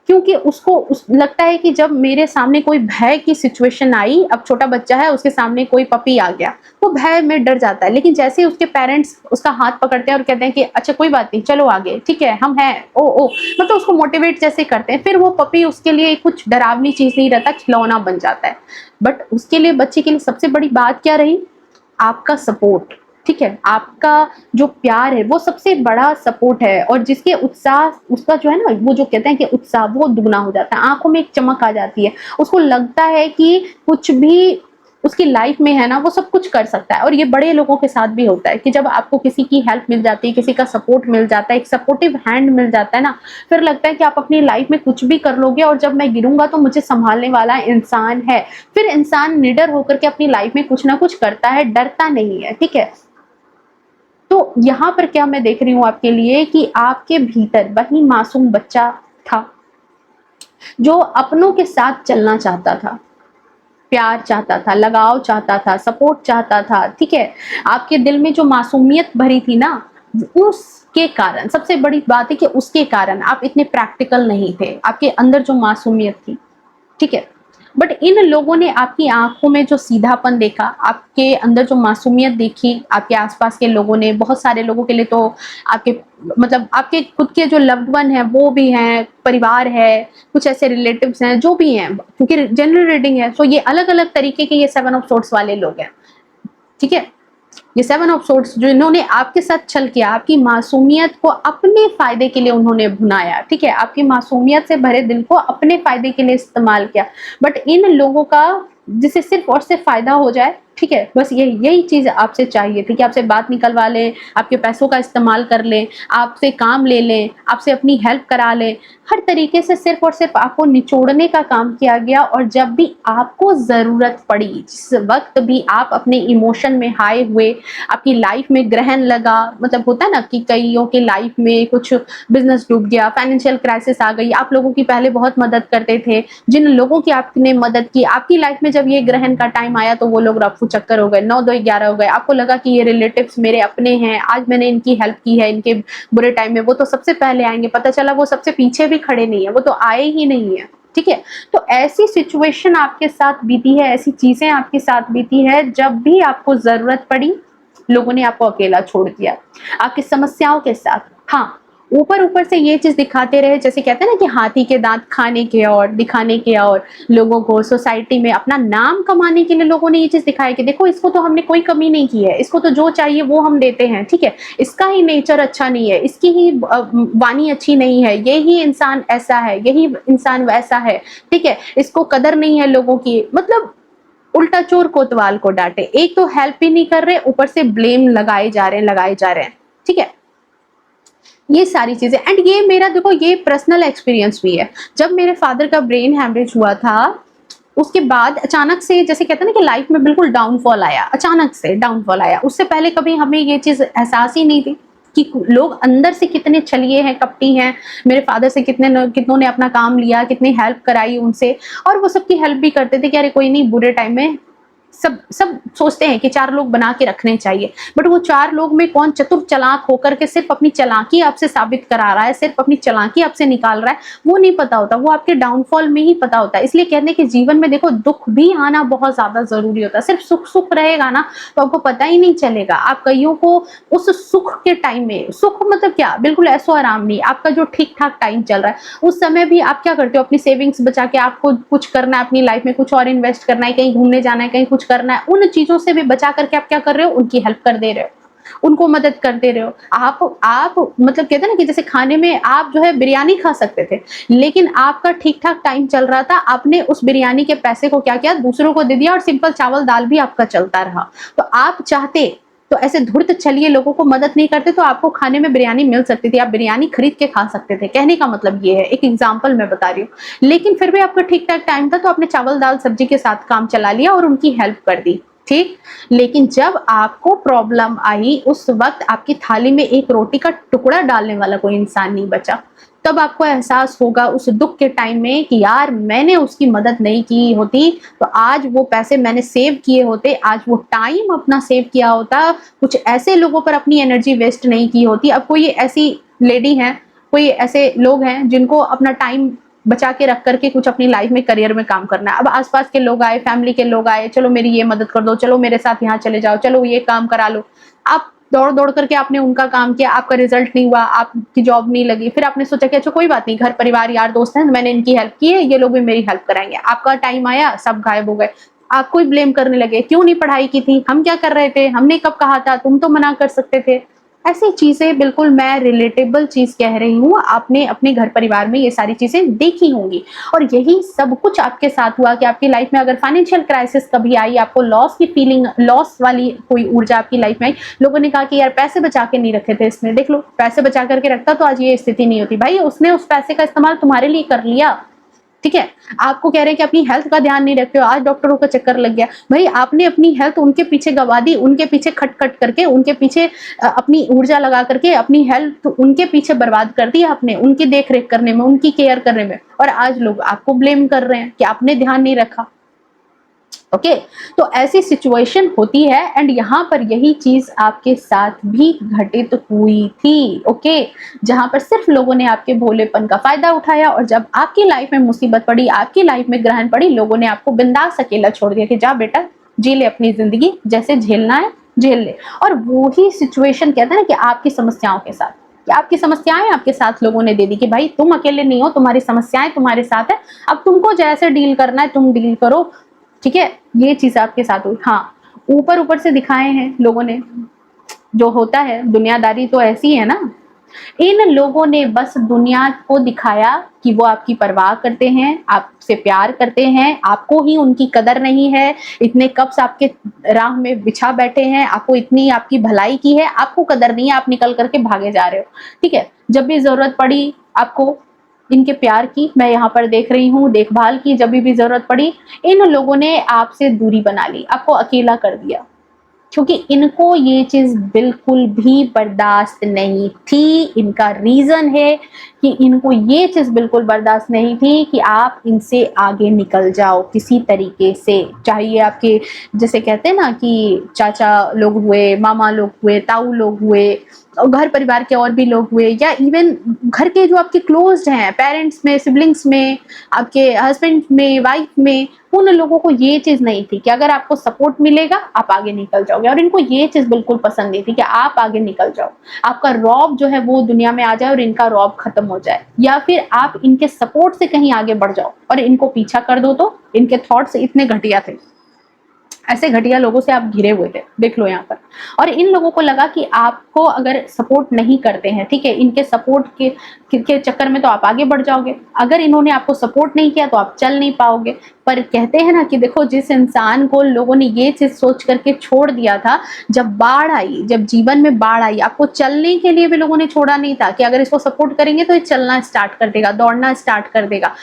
क्योंकि उसको लगता है कि जब मेरे सामने कोई भय की सिचुएशन आई, अब छोटा बच्चा है, उसके सामने कोई पपी आ गया, वो भय में डर जाता है, लेकिन जैसे उसके पेरेंट्स उसका हाथ पकड़ते हैं और कहते हैं कि अच्छा कोई बात नहीं, चलो आगे, ठीक है, हम हैं, ओ ओ, मतलब उसको मोटिवेट जैसे करते हैं, फिर वो पपी उसके लिए कुछ डरावनी चीज नहीं रहता, खिलौना बन जाता है। बट उसके लिए, बच्चे के लिए सबसे बड़ी बात क्या रही? आपका सपोर्ट, ठीक है। आपका जो प्यार है वो सबसे बड़ा सपोर्ट है, और जिसके उत्साह, उसका जो है ना, वो जो कहते हैं कि उत्साह, वो दुगना हो जाता है, आंखों में एक चमक आ जाती है, उसको लगता है कि कुछ भी उसकी लाइफ में है ना, वो सब कुछ कर सकता है। और ये बड़े लोगों के साथ भी होता है कि जब आपको किसी की हेल्प मिल जाती है, किसी का सपोर्ट मिल जाता है, एक सपोर्टिव हैंड मिल जाता है ना, फिर लगता है कि आप अपनी लाइफ में कुछ भी कर लोगे, और जब मैं गिरूंगा तो मुझे संभालने वाला इंसान है। फिर इंसान निडर होकर के अपनी लाइफ में कुछ ना कुछ करता है, डरता नहीं है, ठीक है। तो यहाँ पर क्या मैं देख रही हूँ आपके लिए कि आपके भीतर वही मासूम बच्चा था जो अपनों के साथ चलना चाहता था, प्यार चाहता था, लगाव चाहता था, सपोर्ट चाहता था, ठीक है। आपके दिल में जो मासूमियत भरी थी ना, उसके कारण, सबसे बड़ी बात है कि उसके कारण आप इतने प्रैक्टिकल नहीं थे, आपके अंदर जो मासूमियत थी, ठीक है। बट इन लोगों ने आपकी आंखों में जो सीधापन देखा, आपके अंदर जो मासूमियत देखी, आपके आसपास के लोगों ने, बहुत सारे लोगों के लिए तो आपके, मतलब आपके खुद के जो लव्ड वन है वो भी हैं, परिवार है, कुछ ऐसे रिलेटिव्स हैं जो भी हैं, क्योंकि जनरल रीडिंग है, तो ये अलग अलग तरीके के, ये 7 ऑफ सोर्ड्स वाले लोग हैं, ठीक है। ये 7 ऑफ सोर्ड्स जो इन्होंने आपके साथ छल किया, आपकी मासूमियत को अपने फायदे के लिए उन्होंने भुनाया, ठीक है, आपकी मासूमियत से भरे दिल को अपने फायदे के लिए इस्तेमाल किया। बट इन लोगों का, जिसे सिर्फ और सिर्फ फायदा हो जाए, ठीक है, बस यही चीज आपसे चाहिए थी कि आपसे बात निकलवा लें, आपके पैसों का इस्तेमाल कर लें, आपसे काम ले लें, आपसे अपनी हेल्प करा लें, हर तरीके से सिर्फ और सिर्फ आपको निचोड़ने का काम किया गया। और जब भी आपको जरूरत पड़ी, जिस वक्त भी आप अपने इमोशन में हाई हुए, आपकी लाइफ में ग्रहण लगा, मतलब होता है ना कि कईयों के लाइफ में कुछ बिजनेस डूब गया, फाइनेंशियल क्राइसिस आ गई, आप लोगों की पहले बहुत मदद करते थे, जिन लोगों की आपने मदद की, आपकी लाइफ में जब ये ग्रहण का टाइम आया तो वो लोग रफू चक्कर हो गए, 9 2 11 हो गए, आपको लगा कि ये रिलेटिव्स मेरे अपने हैं, आज मैंने इनकी हेल्प की है, इनके बुरे टाइम में वो तो सबसे पहले आएंगे, पता चला वो सबसे पीछे भी खड़े नहीं है, वो तो आए ही नहीं है, ठीक है। तो ऐसी सिचुएशन आपके साथ बीती है, ऐसी चीजें आपके साथ बीती है, जब भी आपको जरूरत पड़ी लोगों ने आपको अकेला छोड़ दिया आपकी समस्याओं के साथ। हाँ, ऊपर ऊपर से ये चीज दिखाते रहे, जैसे कहते हैं ना कि हाथी के दांत खाने के और दिखाने के, और लोगों को सोसाइटी में अपना नाम कमाने के लिए लोगों ने ये चीज दिखाई कि देखो इसको तो हमने कोई कमी नहीं की है, इसको तो जो चाहिए वो हम देते हैं, ठीक है, इसका ही नेचर अच्छा नहीं है, इसकी ही वाणी अच्छी नहीं है, यही इंसान ऐसा है, यही इंसान वैसा है, ठीक है, इसको कदर नहीं है लोगों की। मतलब उल्टा चोर कोतवाल को डांटे। एक तो हेल्प भी नहीं कर रहे, ऊपर से ब्लेम लगाए जा रहे हैं। ठीक है, ये सारी चीजें। एंड ये मेरा देखो ये पर्सनल एक्सपीरियंस भी है। जब मेरे फादर का ब्रेन हैमरेज हुआ था, उसके बाद अचानक से, जैसे कहते हैं ना कि लाइफ में बिल्कुल डाउनफॉल आया, अचानक से डाउनफॉल आया। उससे पहले कभी हमें ये चीज एहसास ही नहीं थी कि लोग अंदर से कितने छलिए हैं, कपटी हैं। मेरे फादर से कितनों ने अपना काम लिया, कितनी हेल्प कराई उनसे, और वो सबकी हेल्प भी करते थे कि अरे कोई नहीं, बुरे टाइम में सब सब सोचते हैं कि 4 लोग बना के रखने चाहिए, बट वो 4 लोग में कौन चतुर चालाक होकर के सिर्फ अपनी चालाकी आपसे साबित करा रहा है, सिर्फ अपनी चालाकी आपसे निकाल रहा है, वो नहीं पता होता। वो आपके डाउनफॉल में ही पता होता है। इसलिए कहते हैं कि जीवन में देखो दुख भी आना बहुत ज्यादा जरूरी होता है। सिर्फ सुख सुख रहेगा ना तो आपको पता ही नहीं चलेगा। आप कईयों को उस सुख के टाइम में, सुख मतलब क्या, बिल्कुल ऐसो आराम नहीं, आपका जो ठीक ठाक टाइम चल रहा है उस समय भी आप क्या करते हो, अपनी सेविंग्स बचा के आपको कुछ करना है, अपनी लाइफ में कुछ और इन्वेस्ट करना है, कहीं घूमने जाना है, कहीं कुछ करना है, उन चीजों से भी बचा करके आप क्या कर रहे हो, उनकी हेल्प कर दे रहे हो, उनको मदद कर दे रहे हो। आप मतलब कहते हैं ना कि जैसे खाने में आप जो है बिरयानी खा सकते थे, लेकिन आपका ठीक ठाक टाइम चल रहा था, आपने उस बिरयानी के पैसे को क्या किया, दूसरों को दे दिया, और सिंपल चावल दाल भी आपका चलता रहा। तो आप चाहते तो ऐसे धूर्त चलिए लोगों को मदद नहीं करते तो आपको खाने में बिरयानी मिल सकती थी, आप बिरयानी खरीद के खा सकते थे। कहने का मतलब ये है, एक एग्जांपल मैं बता रही हूँ। लेकिन फिर भी आपका ठीक ठाक टाइम था तो आपने चावल दाल सब्जी के साथ काम चला लिया और उनकी हेल्प कर दी। ठीक, लेकिन जब आपको प्रॉब्लम आई उस वक्त आपकी थाली में एक रोटी का टुकड़ा डालने वाला कोई इंसान नहीं बचा। तब आपको एहसास होगा उस दुख के टाइम में कि यार मैंने उसकी मदद नहीं की होती तो आज वो पैसे मैंने सेव किए होते, आज वो टाइम अपना सेव किया होता, कुछ ऐसे लोगों पर अपनी एनर्जी वेस्ट नहीं की होती। अब कोई ऐसी लेडी है, कोई ऐसे लोग हैं जिनको अपना टाइम बचा के रख करके कुछ अपनी लाइफ में, करियर में काम करना है। अब आसपास के लोग आए, फैमिली के लोग आए, चलो मेरी ये मदद कर दो, चलो मेरे साथ यहाँ चले जाओ, चलो ये काम करा लो। आप दौड़ दौड़ करके आपने उनका काम किया, आपका रिजल्ट नहीं हुआ, आपकी जॉब नहीं लगी, फिर आपने सोचा कि अच्छा कोई बात नहीं, घर परिवार यार दोस्त हैं, मैंने इनकी हेल्प की है, ये लोग भी मेरी हेल्प कराएंगे। आपका टाइम आया, सब गायब हो गए। आपको ही ब्लेम करने लगे, क्यों नहीं पढ़ाई की थी, हम क्या कर रहे थे, हमने कब कहा था, तुम तो मना कर सकते थे। ऐसी चीजें, बिल्कुल मैं रिलेटेबल चीज कह रही हूँ, आपने अपने घर परिवार में ये सारी चीजें देखी होंगी। और यही सब कुछ आपके साथ हुआ कि आपकी लाइफ में अगर फाइनेंशियल क्राइसिस कभी आई, आपको लॉस की फीलिंग, लॉस वाली कोई ऊर्जा आपकी लाइफ में आई, लोगों ने कहा कि यार पैसे बचा के नहीं रखे थे इसने, देख लो पैसे बचा करके रखता तो आज ये स्थिति नहीं होती। भाई उसने उस पैसे का इस्तेमाल तुम्हारे लिए कर लिया। ठीक है, आपको कह रहे हैं कि अपनी हेल्थ का ध्यान नहीं रखते हो, आज डॉक्टरों का चक्कर लग गया। भाई आपने अपनी हेल्थ उनके पीछे गवा दी, उनके पीछे खट खट करके, उनके पीछे अपनी ऊर्जा लगा करके अपनी हेल्थ उनके पीछे बर्बाद कर दी आपने, उनकी देख रेख करने में, उनकी केयर करने में, और आज लोग आपको ब्लेम कर रहे हैं कि आपने ध्यान नहीं रखा। ओके, तो ऐसी सिचुएशन होती है एंड यहाँ पर यही चीज आपके साथ भी घटित हुई थी। ओके, जहां पर सिर्फ लोगों ने आपके भोलेपन का फायदा उठाया, और जब आपकी लाइफ में मुसीबत पड़ी, आपकी लाइफ में ग्रहण पड़ी, लोगों ने आपको बिंदास अकेला छोड़ दिया कि जा बेटा जी ले अपनी जिंदगी, जैसे झेलना है झेल ले। और वो ही सिचुएशन कहते हैं ना कि आपकी समस्याओं के साथ, कि आपकी समस्याएं आपके साथ लोगों ने दे दी कि भाई तुम अकेले नहीं हो, तुम्हारी समस्याएं तुम्हारे साथ है, अब तुमको जैसे डील करना है तुम डील करो। ठीक है, ये चीज आपके साथ हुई। हाँ, ऊपर ऊपर से दिखाए हैं लोगों ने, जो होता है दुनियादारी तो ऐसी है ना, इन लोगों ने बस दुनिया को दिखाया कि वो आपकी परवाह करते हैं, आपसे प्यार करते हैं, आपको ही उनकी कदर नहीं है। इतने कब्स आपके राह में बिछा बैठे हैं, आपको इतनी आपकी भलाई की है, आपको कदर नहीं है, आप निकल करके भागे जा रहे हो। ठीक है, जब भी जरूरत पड़ी आपको इनके प्यार की, मैं यहाँ पर देख रही हूँ, देखभाल की, जब भी जरूरत पड़ी इन लोगों ने आपसे दूरी बना ली, आपको अकेला कर दिया, क्योंकि इनको ये चीज बिल्कुल भी बर्दाश्त नहीं थी। इनका रीजन है कि इनको ये चीज बिल्कुल बर्दाश्त नहीं थी कि आप इनसे आगे निकल जाओ किसी तरीके से। चाहिए आपके, जैसे कहते हैं ना कि चाचा लोग हुए, मामा लोग हुए, ताऊ लोग हुए, और घर परिवार के और भी लोग हुए, या इवन घर के जो आपके क्लोज्ड हैं, पेरेंट्स में, सिबलिंग्स में, आपके हस्बैंड में, वाइफ में, उन लोगों को ये चीज नहीं थी कि अगर आपको सपोर्ट मिलेगा आप आगे निकल जाओगे। और इनको ये चीज बिल्कुल पसंद नहीं थी कि आप आगे निकल जाओ, आपका रौब जो है वो दुनिया में आ जाए और इनका रौब खत्म हो जाए, या फिर आप इनके सपोर्ट से कहीं आगे बढ़ जाओ और इनको पीछा कर दो। तो इनके थॉट्स इतने घटिया थे, ऐसे घटिया लोगों से आप घिरे हुए थे, देख लो यहाँ पर। और इन लोगों को लगा कि आपको अगर सपोर्ट नहीं करते हैं, ठीक है, इनके सपोर्ट के चक्कर में तो आप आगे बढ़ जाओगे, अगर इन्होंने आपको सपोर्ट नहीं किया तो आप चल नहीं पाओगे। पर कहते हैं ना कि देखो, जिस इंसान को लोगों ने ये चीज सोच करके छोड़ दिया था, जब बाढ़ आई, जब जीवन में बाढ़ आई, आपको चलने के लिए भी लोगों ने छोड़ा नहीं था कि अगर इसको सपोर्ट करेंगे तो ये चलना स्टार्ट कर देगा, दौड़ना स्टार्ट कर देगा।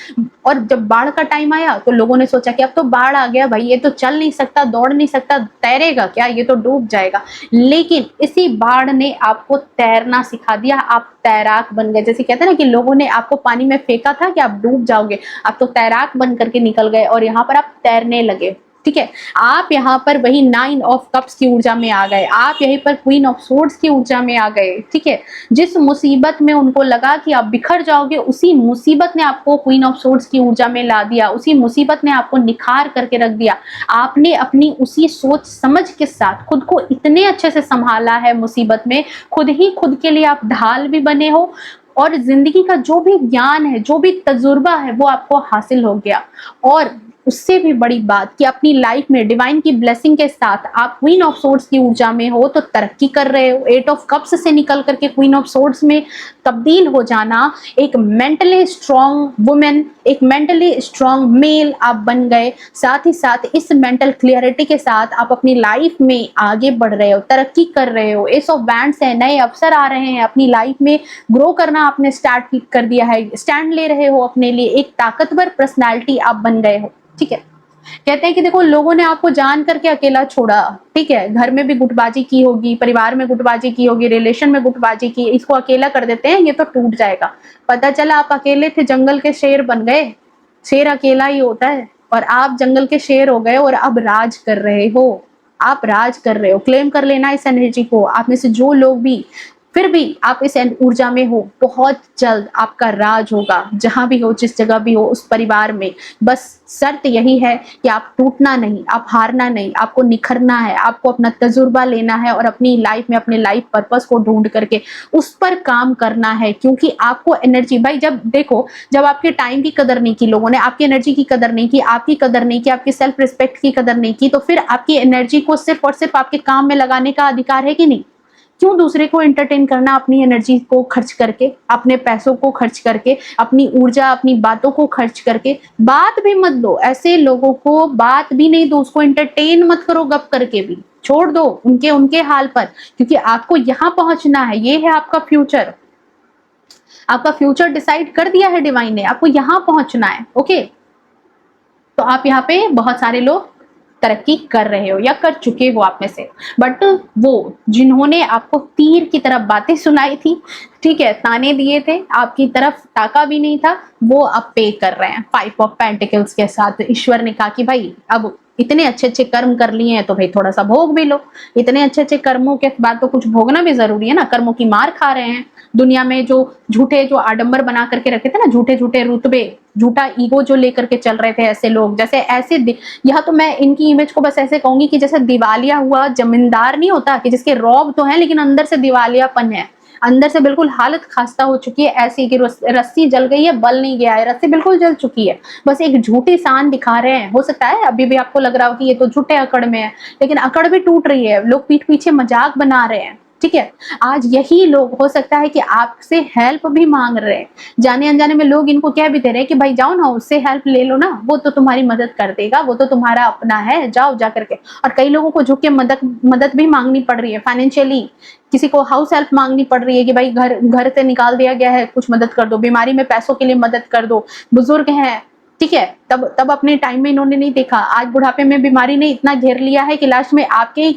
और जब बाढ़ का टाइम आया तो लोगों ने सोचा कि अब तो बाढ़ आ गया भाई, ये तो चल नहीं सकता, दौड़ नहीं सकता, तैरेगा क्या, ये तो डूब जाएगा। लेकिन इसी बाढ़ ने आपको तैरना सिखा दिया, आप तैराक बन गए। जैसे कहते हैं ना कि लोगों ने आपको पानी में फेंका था कि आप डूब जाओगे, आप तो तैराक बन करके निकल गए और यहाँ पर आप तैरने लगे। ठीक है, आप यहाँ पर वही 9 ऑफ कप्स की ऊर्जा में आ गए, आप यहीं पर क्वीन ऑफ सोर्ड्स की ऊर्जा में आ गए। ठीक है, जिस मुसीबत में उनको लगा कि आप बिखर जाओगे, उसी मुसीबत ने आपको क्वीन ऑफ सोर्ड्स की ऊर्जा में ला दिया, उसी मुसीबत ने आपको निखार करके रख दिया। आपने अपनी उसी सोच समझ के साथ खुद को इतने अच्छे से संभाला है मुसीबत में, खुद ही खुद के लिए आप ढाल भी बने हो, और जिंदगी का जो भी ज्ञान है, जो भी तजुर्बा है, वो आपको हासिल हो गया। और उससे भी बड़ी बात कि अपनी लाइफ में डिवाइन की ब्लेसिंग के साथ आप क्वीन ऑफ सोर्ड्स की ऊर्जा में हो तो तरक्की कर रहे हो। 8 ऑफ कप्स से निकल करके क्वीन ऑफ सोर्ड्स में तब्दील हो जाना, एक मेंटली स्ट्रॉन्ग वुमेन, एक मेंटली स्ट्रॉन्ग मेल आप बन गए। साथ ही साथ इस मेंटल क्लियरिटी के साथ आप अपनी लाइफ में आगे बढ़ रहे हो, तरक्की कर रहे हो। एस ऑफ बैंड्स है, नए अवसर आ रहे हैं, अपनी लाइफ में ग्रो करना आपने स्टार्ट कर दिया है, स्टैंड ले रहे हो अपने लिए, एक ताकतवर पर्सनैलिटी आप बन गए हो। ठीक है, कहते हैं कि देखो, लोगों ने आपको जान करके अकेला छोड़ा। ठीक है, घर में भी गुटबाजी की होगी, परिवार में गुटबाजी की होगी, रिलेशन में गुटबाजी की, इसको अकेला कर देते हैं, ये तो टूट जाएगा। पता चला आप अकेले थे, जंगल के शेर बन गए। शेर अकेला ही होता है और आप जंगल के शेर हो गए और अब राज कर रहे हो। आप राज कर रहे हो, क्लेम कर लेना इस एनर्जी को। आप में से जो लोग भी फिर भी आप इस ऊर्जा में हो, बहुत जल्द आपका राज होगा, जहां भी हो, जिस जगह भी हो, उस परिवार में। बस शर्त यही है कि आप टूटना नहीं, आप हारना नहीं, आपको निखरना है, आपको अपना तजुर्बा लेना है और अपनी लाइफ में अपने लाइफ पर्पस को ढूंढ करके उस पर काम करना है। क्योंकि आपको एनर्जी, भाई जब देखो, जब आपके टाइम की कदर नहीं की लोगों ने, आपकी एनर्जी की कदर नहीं की, आपकी कदर नहीं की, आपकी सेल्फ रिस्पेक्ट की कदर नहीं की, तो फिर आपकी एनर्जी को सिर्फ और सिर्फ आपके काम में लगाने का अधिकार है कि नहीं? क्यों दूसरे को एंटरटेन करना, अपनी एनर्जी को खर्च करके, अपने पैसों को खर्च करके, अपनी ऊर्जा, अपनी बातों को खर्च करके? बात भी मत दो ऐसे लोगों को, बात भी नहीं दो, उसको एंटरटेन मत करो, गप करके भी छोड़ दो उनके उनके हाल पर। क्योंकि आपको यहां पहुंचना है, ये है आपका फ्यूचर। आपका फ्यूचर डिसाइड कर दिया है डिवाइन ने, आपको यहां पहुंचना है। ओके, तो आप यहाँ पे बहुत सारे लोग तरक्की कर रहे हो या कर चुके हो आप में से, बट वो जिन्होंने आपको तीर की तरफ बातें सुनाई थी, ठीक है, ताने दिए थे, आपकी तरफ ताका भी नहीं था, वो अब पे कर रहे हैं 5 ऑफ पेंटिकल्स के साथ। ईश्वर ने कहा कि भाई अब इतने अच्छे अच्छे कर्म कर लिए हैं तो भाई थोड़ा सा भोग भी लो। इतने अच्छे अच्छे कर्मों के बाद तो कुछ भोगना भी जरूरी है ना, कर्मों की मार खा रहे हैं। दुनिया में जो झूठे, जो आडंबर बना करके रखे थे ना, झूठे झूठे रुतबे, झूठा ईगो जो लेकर के चल रहे थे ऐसे लोग, जैसे ऐसे यह तो मैं इनकी इमेज को बस ऐसे कहूंगी कि जैसे दिवालिया हुआ जमींदार नहीं होता कि जिसके रौब तो है लेकिन अंदर से दिवालियापन है, अंदर से बिल्कुल हालत खास्ता हो चुकी है, ऐसी कि रस्सी जल गई है, बल नहीं गया है, रस्सी बिल्कुल जल चुकी है, बस एक झूठी शान दिखा रहे हैं। हो सकता है अभी भी आपको लग रहा हो कि ये तो झूठे अकड़ में है, लेकिन अकड़ भी टूट रही है, लोग पीठ पीछे मजाक बना रहे हैं। ठीक है, आज यही लोग हो सकता है कि आपसे हेल्प भी मांग रहे हैं, जाने अनजाने में लोग इनको कह भी दे रहे हैं कि भाई जाओ ना, उससे हेल्प ले लो ना, वो तो तुम्हारी मदद कर देगा, वो तो तुम्हारा अपना है, जाओ जा करके। और कई लोगों को झुक के मदद भी मांगनी पड़ रही है फाइनेंशियली, किसी को हाउस हेल्प मांगनी पड़ रही है कि भाई घर से निकाल दिया गया है, कुछ मदद कर दो, बीमारी में पैसों के लिए मदद कर दो, बुजुर्ग हैं। ठीक है, तब अपने टाइम में इन्होंने नहीं देखा, आज बुढ़ापे में बीमारी ने इतना घेर लिया है कि लास्ट में आपके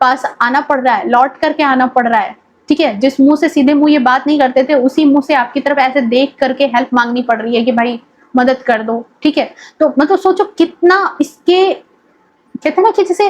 पास आना पड़ रहा है, लौट करके आना पड़ रहा है। ठीक है, जिस मुंह से सीधे मुंह ये बात नहीं करते थे, उसी मुंह से आपकी तरफ ऐसे देख करके हेल्प मांगनी पड़ रही है कि भाई मदद कर दो। ठीक है, तो मतलब सोचो कितना इसके, कहते हैं ना कि जैसे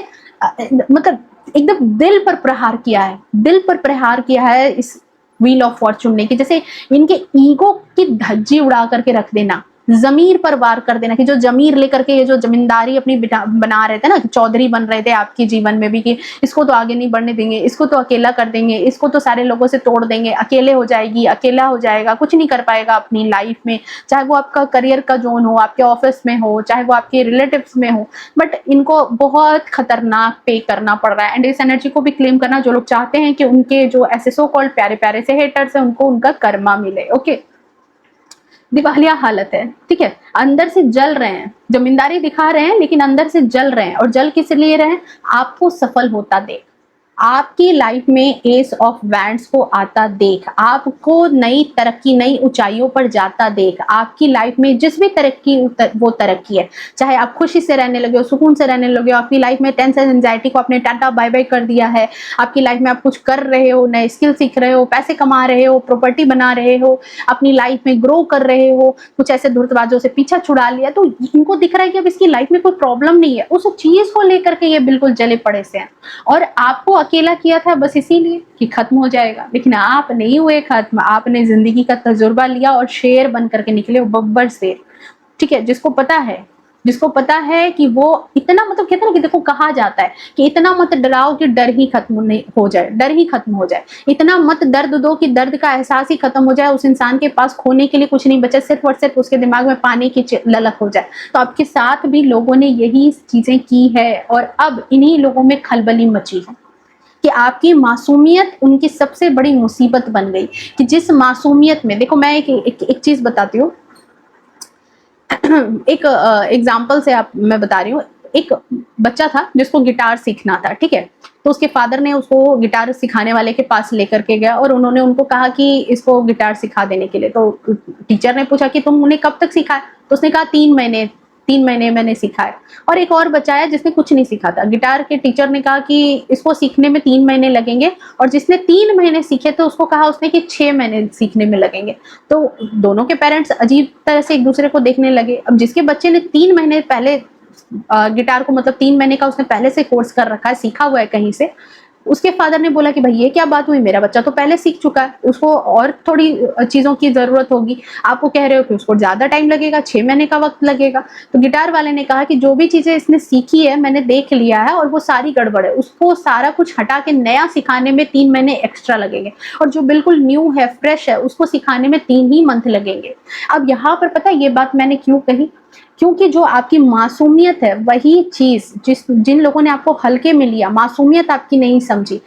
मतलब एकदम दिल पर प्रहार किया है, दिल पर प्रहार किया है इस व्हील ऑफ फॉर्चून ने, कि जैसे इनके ईगो की धज्जी उड़ा करके रख देना, जमीर पर वार कर देना, कि जो जमीर लेकर के ये जो जमींदारी अपनी बना रहे थे ना, चौधरी बन रहे थे आपके जीवन में भी, कि इसको तो आगे नहीं बढ़ने देंगे, इसको तो अकेला कर देंगे, इसको तो सारे लोगों से तोड़ देंगे, अकेले हो जाएगी, अकेला हो जाएगा, कुछ नहीं कर पाएगा अपनी लाइफ में, चाहे वो आपका करियर का जोन हो, आपके ऑफिस में हो, चाहे वो आपके रिलेटिव्स में हो। बट इनको बहुत खतरनाक पे करना पड़ रहा है। एंड इस एनर्जी को भी क्लेम करना, जो लोग चाहते हैं कि उनके जो ऐसे सो कॉल्ड प्यारे प्यारे से हेटर्स है उनको उनका कर्मा मिले। ओके, दिवालिया हालत है, ठीक है, अंदर से जल रहे हैं, जमींदारी दिखा रहे हैं लेकिन अंदर से जल रहे हैं। और जल किस लिए रहे हैं? आपको सफल होता देख, आपकी लाइफ में एस ऑफ वैंड्स को आता देख, आपको नई तरक्की, नई ऊंचाइयों पर जाता देख, आपकी लाइफ में जिस भी तरक्की वो तरक्की है, चाहे आप खुशी से रहने लगे हो, सुकून से रहने लगे हो, आपकी लाइफ में टेंशन एंजाइटी को आपने टाटा बाय बाय कर दिया है, आपकी लाइफ में आप कुछ कर रहे हो, नए स्किल सीख रहे हो, पैसे कमा रहे हो, प्रॉपर्टी बना रहे हो, अपनी लाइफ में ग्रो कर रहे हो, कुछ ऐसे धूर्तबाजों से पीछा छुड़ा लिया, तो इनको दिख रहा है कि अब इसकी लाइफ में कोई प्रॉब्लम नहीं है, उस चीज को लेकर के ये बिल्कुल जले पड़े से हैं। और आपको अकेला किया था बस इसीलिए कि खत्म हो जाएगा, लेकिन आप नहीं हुए खत्म, आपने जिंदगी का तजुर्बा लिया और शेर बन करके निकले, बब्बर शेर, ठीक है, जिसको पता है कि वो इतना, मतलब कहते हैं ना कि देखो कहा जाता है कि इतना मत डराओ कि डर ही खत्म नहीं हो जाए, डर ही खत्म हो जाए, इतना मत दर्द दो कि दर्द का एहसास ही खत्म हो जाए, उस इंसान के पास खोने के लिए कुछ नहीं बचे, सिर्फ और सिर्फ उसके दिमाग में पानी की ललक हो जाए। तो आपके साथ भी लोगों ने यही चीजें की है और अब इन्हीं लोगों में खलबली मची है कि आपकी मासूमियत उनकी सबसे बड़ी मुसीबत बन गई। कि जिस मासूमियत में, देखो मैं एक चीज बताती हूँ, एक एग्जाम्पल से मैं बता रही हूँ। एक बच्चा था जिसको गिटार सीखना था, ठीक है, तो उसके फादर ने उसको गिटार सिखाने वाले के पास लेकर के गया और उन्होंने उनको कहा कि इसको गिटार सिखा देने के लिए। तो टीचर ने पूछा कि तुम उन्हें कब तक सिखाया? तो उसने कहा 3 महीने, 3 महीने मैंने सिखाया। और एक और बच्चा है जिसने कुछ नहीं सीखा था। गिटार के टीचर ने कहा कि इसको सीखने में 3 महीने लगेंगे, और जिसने 3 महीने सीखे तो उसको कहा उसने कि 6 महीने सीखने में लगेंगे। तो दोनों के पेरेंट्स अजीब तरह से एक दूसरे को देखने लगे। अब जिसके बच्चे ने 3 महीने पहले गिटार को, मतलब 3 महीने का उसने पहले से कोर्स कर रखा है, सीखा हुआ है कहीं से, उसके फादर ने बोला कि भाई ये क्या बात हुई, मेरा बच्चा तो पहले सीख चुका है, उसको और थोड़ी चीजों की जरूरत होगी, आपको कह रहे हो कि उसको ज्यादा टाइम लगेगा, 6 महीने का वक्त लगेगा। तो गिटार वाले ने कहा कि जो भी चीजें इसने सीखी है मैंने देख लिया है और वो सारी गड़बड़ है, उसको सारा कुछ हटा के नया सिखाने में 3 महीने एक्स्ट्रा लगेंगे, और जो बिल्कुल न्यू है, फ्रेश है, उसको सिखाने में 3 ही मंथ लगेंगे। अब यहाँ पर पता है ये बात मैंने क्यों कही? क्योंकि जो आपकी मासूमियत है, वही चीज जिन लोगों ने आपको हल्के में लिया, मासूमियत आपकी नहीं समझी,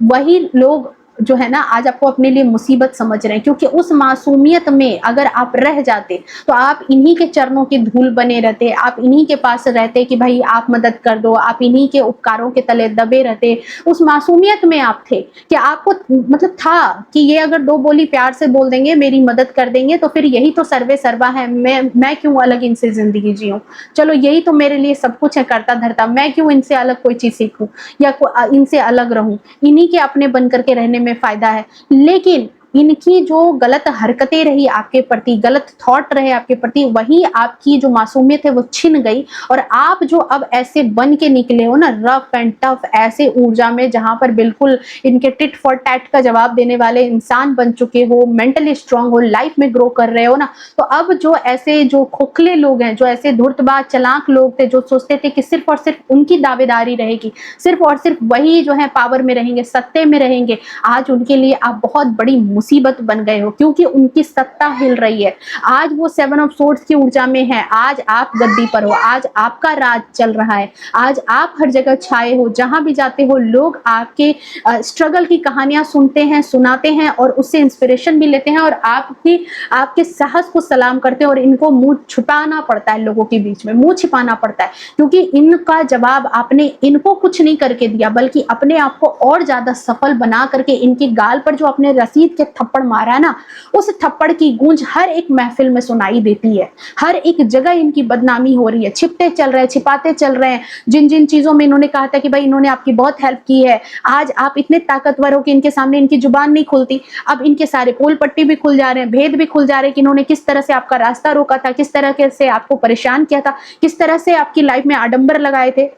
वही लोग जो है ना आज आपको अपने लिए मुसीबत समझ रहे हैं। क्योंकि उस मासूमियत में अगर आप रह जाते तो आप इन्हीं के चरणों की धूल बने रहते, आप इन्हीं के पास रहते कि भाई आप मदद कर दो, आप इन्हीं के उपकारों के तले दबे रहते। उस मासूमियत में आप थे कि आपको मतलब था कि ये अगर 2 बोली प्यार से बोल देंगे, मेरी मदद कर देंगे, तो फिर यही तो सर्वे सर्वा है, मैं क्यों अलग इनसे जिंदगी जीऊं, चलो यही तो मेरे लिए सब कुछ है करता धरता, मैं क्यों इनसे अलग कोई चीज सीखूं या इनसे अलग रहूं, इन्हीं के अपने बन करके रहने में फायदा है। लेकिन इनकी जो गलत हरकतें रही आपके प्रति, गलत थॉट रहे आपके प्रति, वही आपकी जो मासूमियत है वो छिन गई। और आप जो अब ऐसे बन के निकले हो ना, रफ एंड टफ, ऐसे ऊर्जा में जहां पर बिल्कुल इनके टिट फॉर टैट का जवाब देने वाले इंसान बन चुके हो, मेंटली स्ट्रांग हो, लाइफ में ग्रो कर रहे हो ना, तो अब जो ऐसे जो खोखले लोग हैं, जो ऐसे धूर्तबाज चलाक लोग थे, जो सोचते थे कि सिर्फ और सिर्फ उनकी दावेदारी रहेगी, सिर्फ और सिर्फ वही जो है पावर में रहेंगे, सत्ते में रहेंगे, आज उनके लिए आप बहुत बड़ी मुसीबत बन गए हो। क्योंकि उनकी सत्ता हिल रही है, आज वो 7 ऑफ सोर्ड्स की ऊर्जा में है, आज आप गद्दी पर हो, आज आपका राज चल रहा है, आज आप हर जगह छाए हो, जहां भी जाते हो लोग आपके स्ट्रगल की कहानियां सुनते हैं, सुनाते हैं और उससे इंस्पिरेशन भी लेते हैं, और आपके साहस को सलाम करते हैं। और इनको मुंह छुपाना पड़ता है, लोगों के बीच में मुंह छिपाना पड़ता है, क्योंकि इनका जवाब आपने इनको कुछ नहीं करके दिया, बल्कि अपने आप को और ज्यादा सफल बना करके इनकी गाल पर जो अपने रसीद के थप्पड़ मारा है ना, उस थप्पड़ की गूंज हर एक महफिल में सुनाई देती है, हर एक जगह इनकी बदनामी हो रही है, छिपते चल रहे हैं, छिपाते चल रहे हैं। जिन जिन चीजों में इन्होंने कहा था कि भाई इन्होंने आपकी बहुत हेल्प की है, आज आप इतने ताकतवर हो कि इनके सामने इनकी जुबान नहीं खुलती, अब इनके सारे पोल पट्टी भी खुल जा रहे हैं, भेद भी खुल जा रहे हैं कि इन्होंने किस तरह से आपका रास्ता रोका था, किस तरह से आपको परेशान किया था, किस तरह से आपकी लाइफ में आडंबर लगाए थे।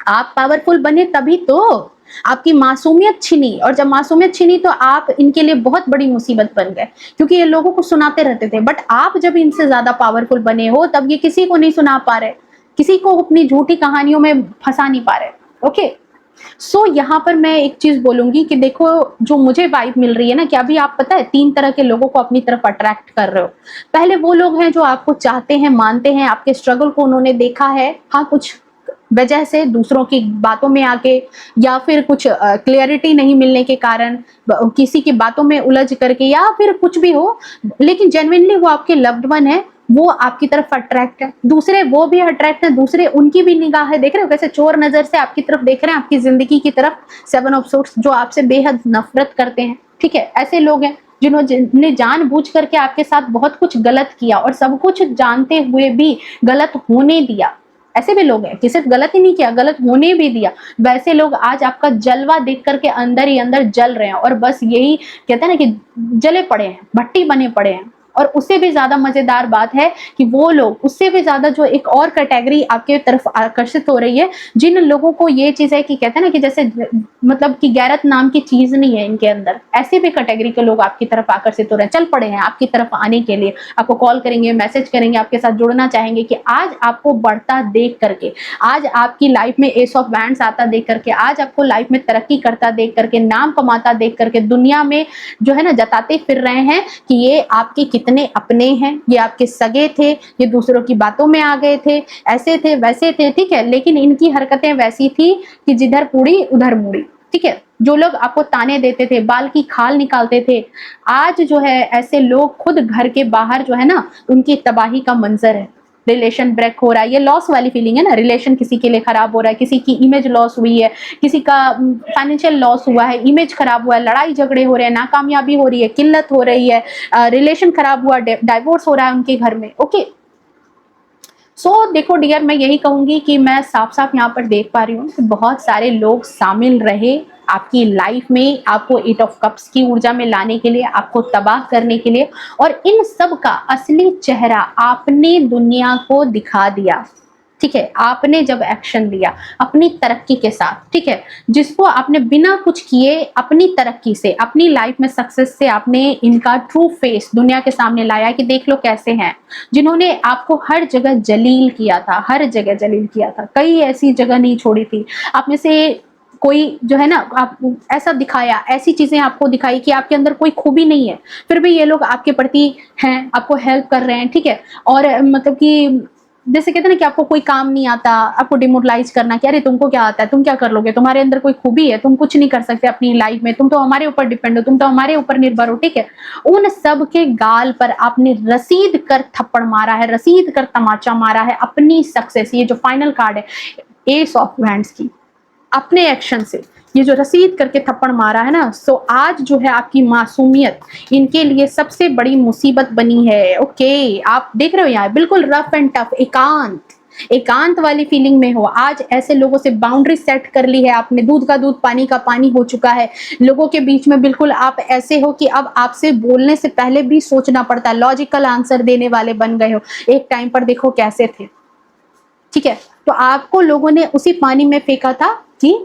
आप पावरफुल बने तभी तो, आपकी मासूमियत छिनी, और जब मासूमियत छिनी तो आप इनके लिए बहुत बड़ी मुसीबत बन गए, क्योंकि ये लोगों को सुनाते रहते थे। बट आप जब इनसे ज्यादा पावरफुल बने हो तब ये किसी को नहीं सुना पा रहे, किसी को अपनी झूठी कहानियों में फंसा नहीं पा रहे। ओके, सो यहाँ पर मैं एक चीज बोलूंगी कि देखो, जो मुझे वाइब मिल रही है ना, कि अभी आप पता है 3 तरह के लोगों को अपनी तरफ अट्रैक्ट कर रहे हो। पहले वो लोग हैं जो आपको चाहते हैं, मानते हैं, आपके स्ट्रगल को उन्होंने देखा है, हाँ कुछ वजह से, दूसरों की बातों में आके, या फिर कुछ क्लियरिटी नहीं मिलने के कारण, किसी की बातों में उलझ करके, या फिर कुछ भी हो, लेकिन जेन्युइनली वो आपके लव्ड वन है, वो आपकी तरफ अट्रैक्ट है, दूसरे वो भी अट्रैक्ट है, दूसरे उनकी भी निगाह है, देख रहे हो कैसे चोर नजर से आपकी तरफ देख रहे हैं, आपकी जिंदगी की तरफ। सेवन ऑफ सोर्स, जो आपसे बेहद नफरत करते हैं, ठीक है, ऐसे लोग हैं जिन्होंने जानबूझ करके आपके साथ बहुत कुछ गलत किया और सब कुछ जानते हुए भी गलत होने दिया। ऐसे भी लोग हैं कि सिर्फ गलत ही नहीं किया, गलत होने भी दिया। वैसे लोग आज आपका जलवा देख करके अंदर ही अंदर जल रहे हैं, और बस यही कहते हैं ना कि जले पड़े हैं, भट्टी बने पड़े हैं। और उससे भी ज्यादा मजेदार बात है कि वो लोग, उससे भी ज्यादा जो एक और कैटेगरी आपके तरफ आकर्षित हो रही है, जिन लोगों को ये चीज है कि कहते हैं ना कि जैसे मतलब कि गैरत नाम की चीज नहीं है इनके अंदर, ऐसे भी कैटेगरी के लोग आपकी तरफ आकर्षित हो रहे हैं, चल पड़े हैं आपकी तरफ आने के लिए, आपको कॉल करेंगे, मैसेज करेंगे, आपके साथ जुड़ना चाहेंगे कि आज आपको बढ़ता देख करके, आज आपकी लाइफ में एस ऑफ वैंड्स आता देख करके, आज आपको लाइफ में तरक्की करता देख करके, नाम कमाता देख करके, दुनिया में जो है ना जताते फिर रहे हैं कि ये आपके कितने अपने हैं, ये आपके सगे थे, ये दूसरों की बातों में आ गए थे, ऐसे थे वैसे थे, ठीक है, लेकिन इनकी हरकतें वैसी थी कि जिधर पूड़ी उधर मुड़ी, ठीक है। जो लोग आपको ताने देते थे, बाल की खाल निकालते थे, आज जो है ऐसे लोग खुद घर के बाहर जो है ना, उनकी तबाही का मंजर है। रिलेशन ब्रेक हो रहा है, ये लॉस वाली फीलिंग है ना, रिलेशन किसी के लिए खराब हो रहा है, किसी की इमेज लॉस हुई है, किसी का फाइनेंशियल लॉस हुआ है, इमेज खराब हुआ है, लड़ाई झगड़े हो रहे हैं, नाकामयाबी हो रही है, किल्लत हो रही है, रिलेशन खराब हुआ, डाइवोर्स हो रहा है उनके घर में। ओके, सो देखो डियर, मैं यही कहूंगी कि मैं साफ साफ यहाँ पर देख पा रही हूँ कि बहुत सारे लोग शामिल रहे आपकी लाइफ में, आपको एट ऑफ कप्स की ऊर्जा में लाने के लिए, आपको तबाह करने के लिए, और इन सब का असली चेहरा आपने दुनिया को दिखा दिया, ठीक है। आपने जब एक्शन लिया अपनी तरक्की के साथ, ठीक है, जिसको आपने बिना कुछ किए अपनी तरक्की से, अपनी लाइफ में सक्सेस से आपने इनका ट्रू फेस दुनिया के सामने लाया कि देख लो कैसे हैं, जिन्होंने आपको हर जगह जलील किया था, हर जगह जलील किया था, कई ऐसी जगह नहीं छोड़ी थी। आप में से कोई जो है ना, आप ऐसा दिखाया, ऐसी चीजें आपको दिखाई कि आपके अंदर कोई खूबी नहीं है, फिर भी ये लोग आपके प्रति हैं, आपको हेल्प कर रहे हैं, ठीक है। और मतलब कि जैसे कहते हैं ना कि आपको कोई काम नहीं आता, आपको डिमोरलाइज करना कि अरे तुमको क्या आता है, तुम क्या कर लोगे, तुम्हारे अंदर कोई खूबी है, तुम कुछ नहीं कर सकते अपनी लाइफ में, तुम तो हमारे ऊपर डिपेंड हो, तुम तो हमारे ऊपर निर्भर हो, ठीक है। उन सब के गाल पर आपने रसीद कर थप्पड़ मारा है, रसीद कर तमाचा मारा है अपनी सक्सेस। ये जो फाइनल कार्ड है एस ऑफ वैंड्स की, अपने एक्शन से ये जो रसीद करके थप्पड़ मारा है ना, सो आज जो है आपकी मासूमियत इनके लिए सबसे बड़ी मुसीबत बनी है। ओके, आप देख रहे हो यहाँ बिल्कुल रफ एंड टफ, एकांत वाली फीलिंग में हो। आज ऐसे लोगों से बाउंड्री सेट कर ली है आपने, दूध का दूध पानी का पानी हो चुका है लोगों के बीच में। बिल्कुल आप ऐसे हो कि अब आपसे बोलने से पहले भी सोचना पड़ता है, लॉजिकल आंसर देने वाले बन गए हो। एक टाइम पर देखो कैसे थे, ठीक है। तो आपको लोगों ने उसी पानी में फेंका था कि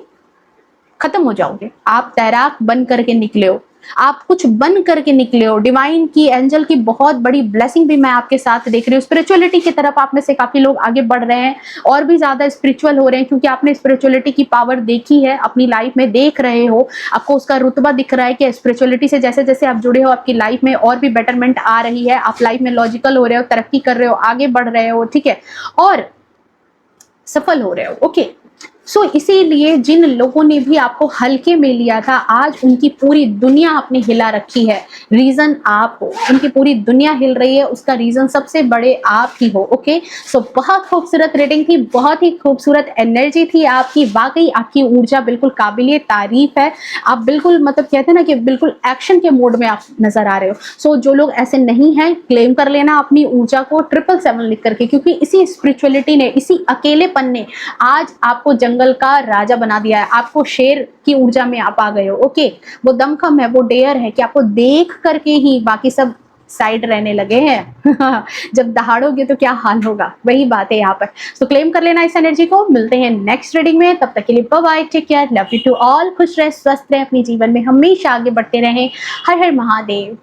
खत्म हो जाओगे, आप तैराक बन करके निकले हो, आप कुछ बन करके निकले हो। डिवाइन की, एंजल की बहुत बड़ी ब्लेसिंग भी मैं आपके साथ देख रही हूँ। स्पिरिचुअलिटी की तरफ आप में से काफी लोग आगे बढ़ रहे हैं और भी ज्यादा स्पिरिचुअल हो रहे हैं, क्योंकि आपने स्पिरिचुअलिटी की पावर देखी है, अपनी लाइफ में देख रहे हो, आपको उसका रुतबा दिख रहा है कि स्पिरिचुअलिटी से जैसे जैसे आप जुड़े हो आपकी लाइफ में और भी बेटरमेंट आ रही है, आप लाइफ में लॉजिकल हो रहे हो, तरक्की कर रहे हो, आगे बढ़ रहे हो, ठीक है, और सफल हो रहे हो। ओके, सो इसीलिए जिन लोगों ने भी आपको हल्के में लिया था, आज उनकी पूरी दुनिया आपने हिला रखी है। रीजन आप हो, उनकी पूरी दुनिया हिल रही है, उसका रीजन सबसे बड़े आप ही हो। ओके, सो बहुत खूबसूरत रीडिंग थी, बहुत ही खूबसूरत एनर्जी थी आपकी, वाकई आपकी ऊर्जा बिल्कुल काबिले तारीफ है। आप बिल्कुल मतलब कहते हैं ना कि बिल्कुल एक्शन के मोड में आप नजर आ रहे हो। सो जो लोग ऐसे नहीं हैं, क्लेम कर लेना अपनी ऊर्जा को 777 लिख करके, क्योंकि इसी स्पिरिचुअलिटी ने, इसी अकेलेपन ने आज आपको जंगल का राजा बना दिया है। आपको शेर की ऊर्जा में आप आ गए हो। ओके, वो दमखम है, वो डेयर है कि आपको देख करके ही बाकी सब साइड रहने लगे हैं। जब दहाड़ोगे तो क्या हाल होगा, वही बात है यहाँ पर। तो क्लेम कर लेना इस एनर्जी को। मिलते हैं नेक्स्ट रीडिंग में, तब तक के लिए bye bye, take care, love you to all. खुश रहे, स्वस्थ रहे, अपने जीवन में हमेशा आगे बढ़ते रहें। हर हर महादेव।